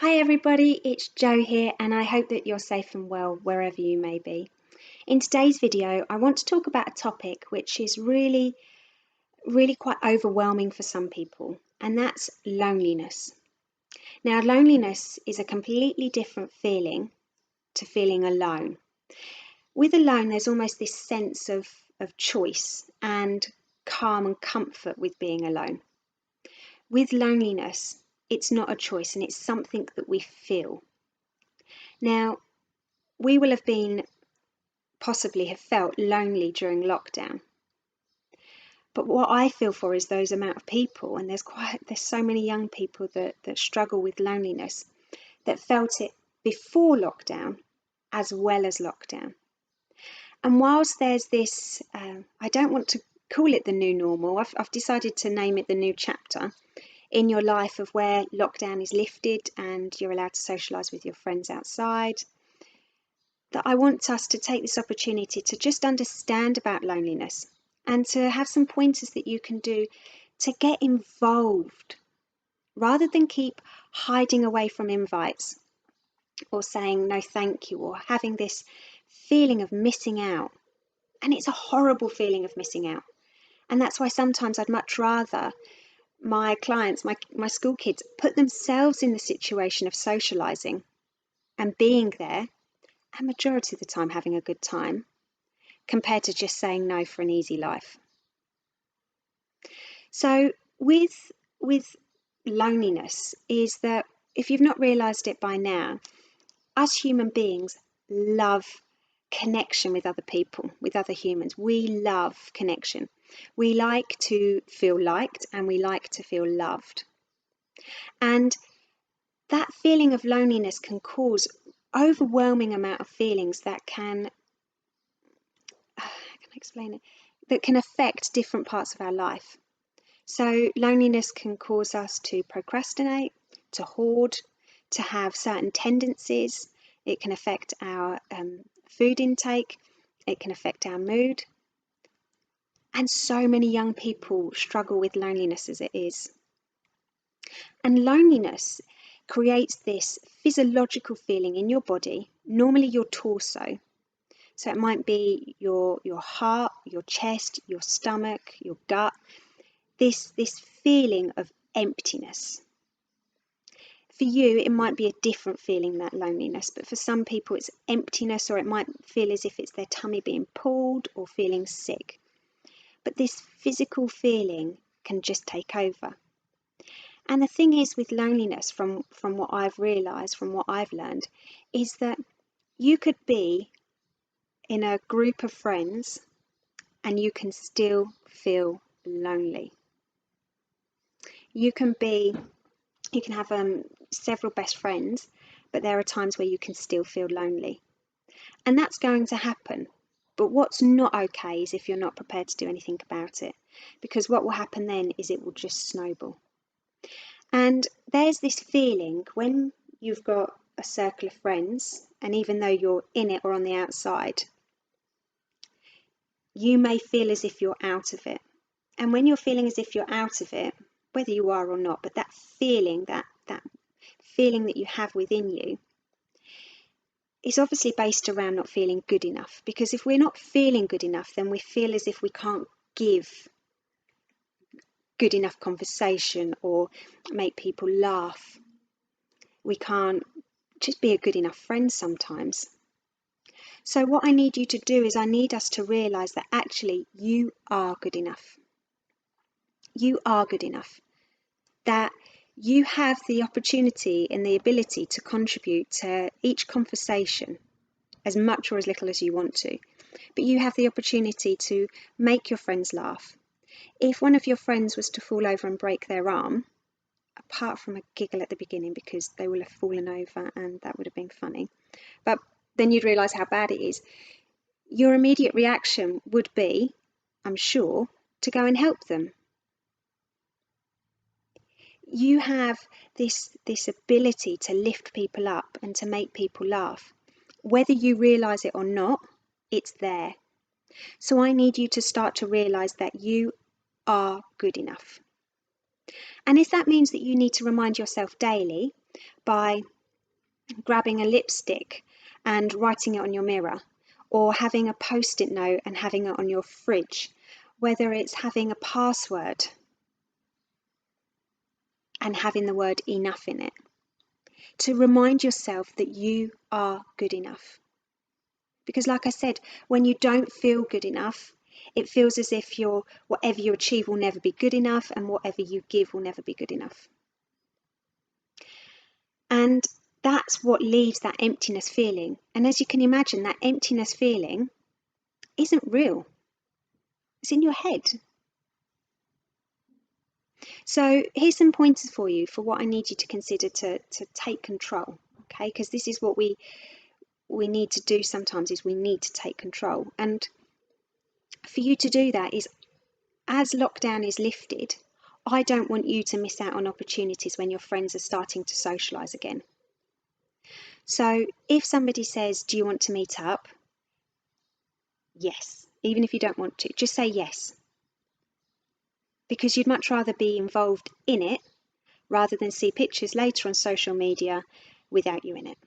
Hi everybody, it's Jo here and I hope that you're safe and well wherever you may be. In today's video, I want to talk about a topic which is really quite overwhelming for some people, and that's loneliness. Now, loneliness is a completely different feeling to feeling alone. With alone, there's almost this sense of choice and calm and comfort with being alone. With loneliness, it's not a choice and it's something that we feel. Now, we will have possibly have felt lonely during lockdown. But what I feel for is those amount of people, and there's so many young people that struggle with loneliness that felt it before lockdown as well as lockdown. And whilst there's this, I don't want to call it the new normal, I've decided to name it the new chapter in your life of where lockdown is lifted and you're allowed to socialise with your friends outside, that I want us to take this opportunity to just understand about loneliness and to have some pointers that you can do to get involved rather than keep hiding away from invites or saying no thank you or having this feeling of missing out. And it's a horrible feeling of missing out. And that's why sometimes I'd much rather my clients, my school kids, put themselves in the situation of socialising and being there, and majority of the time having a good time, compared to just saying no for an easy life. So with loneliness is that, if you've not realised it by now, us human beings love connection with other people, with other humans. We love connection. We like to feel liked and we like to feel loved. And that feeling of loneliness can cause overwhelming amount of feelings that can affect different parts of our life. So loneliness can cause us to procrastinate, to hoard, to have certain tendencies. It can affect our food intake. It can affect our mood. And so many young people struggle with loneliness as it is. And loneliness creates this physiological feeling in your body, normally your torso. So it might be your heart, your chest, your stomach, your gut, this feeling of emptiness. For you, it might be a different feeling, that loneliness, but for some people it's emptiness, or it might feel as if it's their tummy being pulled or feeling sick. But this physical feeling can just take over. And the thing is with loneliness, from what I've realised, from what I've learned, is that you could be in a group of friends and you can still feel lonely. You can have several best friends, but there are times where you can still feel lonely. And that's going to happen. But what's not okay is if you're not prepared to do anything about it, because what will happen then is it will just snowball. And there's this feeling when you've got a circle of friends, and even though you're in it or on the outside, you may feel as if you're out of it. And when you're feeling as if you're out of it, whether you are or not, but that feeling that you have within you is obviously based around not feeling good enough. Because if we're not feeling good enough, then we feel as if we can't give good enough conversation or make people laugh. We can't just be a good enough friend sometimes. So what I need you to do is I need us to realise that actually you are good enough. You are good enough. That you have the opportunity and the ability to contribute to each conversation as much or as little as you want to. But you have the opportunity to make your friends laugh. If one of your friends was to fall over and break their arm, apart from a giggle at the beginning because they will have fallen over and that would have been funny, but then you'd realise how bad it is, your immediate reaction would be, I'm sure, to go and help them. You have this ability to lift people up and to make people laugh. Whether you realise it or not, it's there. So I need you to start to realise that you are good enough. And if that means that you need to remind yourself daily by grabbing a lipstick and writing it on your mirror, or having a post-it note and having it on your fridge, whether it's having a password and having the word enough in it, to remind yourself that you are good enough. Because like I said, when you don't feel good enough, it feels as if whatever you achieve will never be good enough, and whatever you give will never be good enough. And that's what leaves that emptiness feeling. And as you can imagine, that emptiness feeling isn't real. It's in your head. So here's some pointers for you for what I need you to consider to take control, okay? Because this is what we need to do sometimes, is we need to take control. And for you to do that is, as lockdown is lifted, I don't want you to miss out on opportunities when your friends are starting to socialise again. So if somebody says, do you want to meet up? Yes. Even if you don't want to, just say yes. Because you'd much rather be involved in it rather than see pictures later on social media without you in it.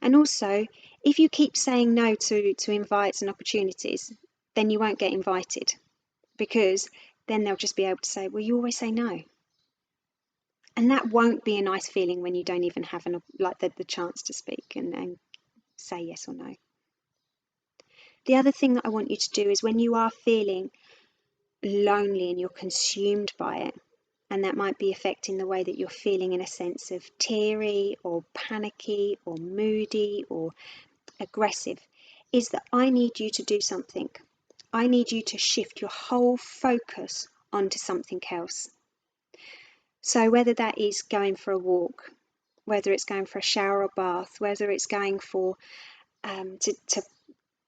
And also, if you keep saying no to invites and opportunities, then you won't get invited, because then they'll just be able to say, well, you always say no. And that won't be a nice feeling when you don't even have the chance to speak and say yes or no. The other thing that I want you to do is, when you are feeling lonely and you're consumed by it, and that might be affecting the way that you're feeling in a sense of teary or panicky or moody or aggressive, is that I need you to do something. I need you to shift your whole focus onto something else. So whether that is going for a walk, whether it's going for a shower or bath, whether it's going for to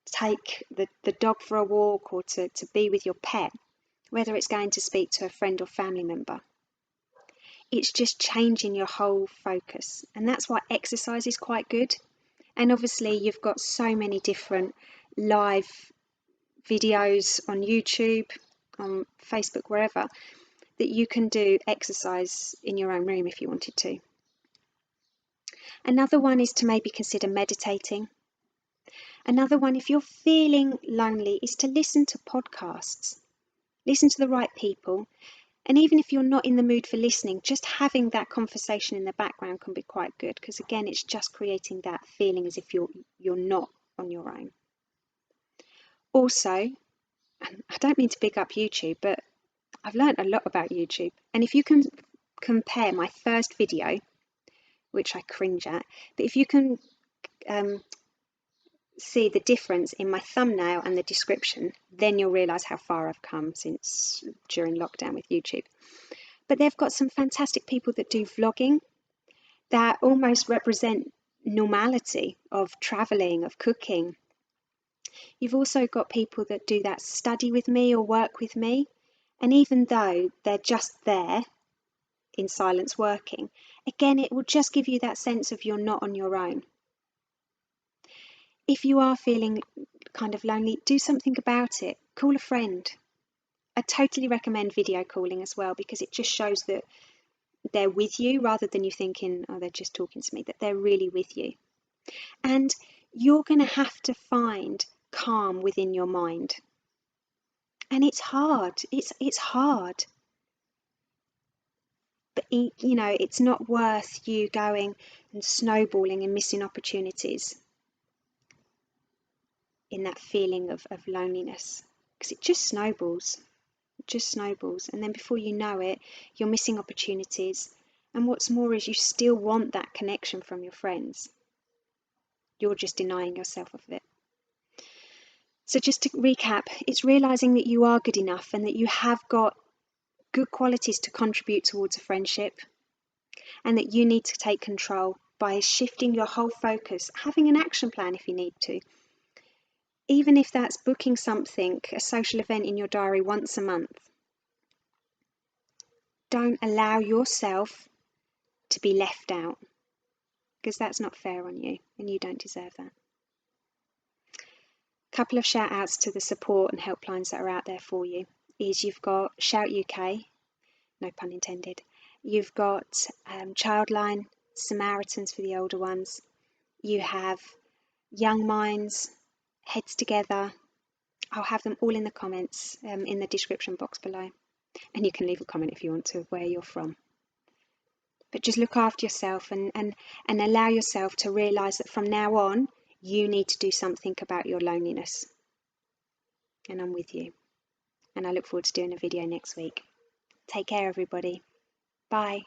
take the dog for a walk, or to be with your pet, whether it's going to speak to a friend or family member, it's just changing your whole focus. And that's why exercise is quite good. And obviously you've got so many different live videos on YouTube, on Facebook, wherever, that you can do exercise in your own room if you wanted to. Another one is to maybe consider meditating. Another one, if you're feeling lonely, is to listen to podcasts. Listen to the right people. And even if you're not in the mood for listening, just having that conversation in the background can be quite good, because again, it's just creating that feeling as if you're not on your own. Also, and I don't mean to big up YouTube, but I've learned a lot about YouTube. And if you can compare my first video, which I cringe at, but if you can see the difference in my thumbnail and the description, then you'll realise how far I've come since during lockdown with YouTube. But they've got some fantastic people that do vlogging that almost represent normality of travelling, of cooking. You've also got people that do that study with me or work with me, and even though they're just there in silence working, again, it will just give you that sense of you're not on your own. If you are feeling kind of lonely, do something about it. Call a friend. I totally recommend video calling as well, because it just shows that they're with you, rather than you thinking, oh, they're just talking to me, that they're really with you. And you're going to have to find calm within your mind. And it's hard. It's hard. But, you know, it's not worth you going and snowballing and missing opportunities in that feeling of loneliness, because it just snowballs. It just snowballs. And then before you know it, you're missing opportunities. And what's more is you still want that connection from your friends. You're just denying yourself of it. So just to recap, it's realising that you are good enough and that you have got good qualities to contribute towards a friendship, and that you need to take control by shifting your whole focus, having an action plan if you need to. Even if that's booking something, a social event in your diary once a month. Don't allow yourself to be left out, because that's not fair on you and you don't deserve that. Couple of shout outs to the support and helplines that are out there for you is, you've got Shout UK, no pun intended. You've got Childline, Samaritans for the older ones. You have Young Minds, Heads Together. I'll have them all in the comments, in the description box below. And you can leave a comment if you want to, of where you're from. But just look after yourself and allow yourself to realise that from now on, you need to do something about your loneliness. And I'm with you. And I look forward to doing a video next week. Take care, everybody. Bye.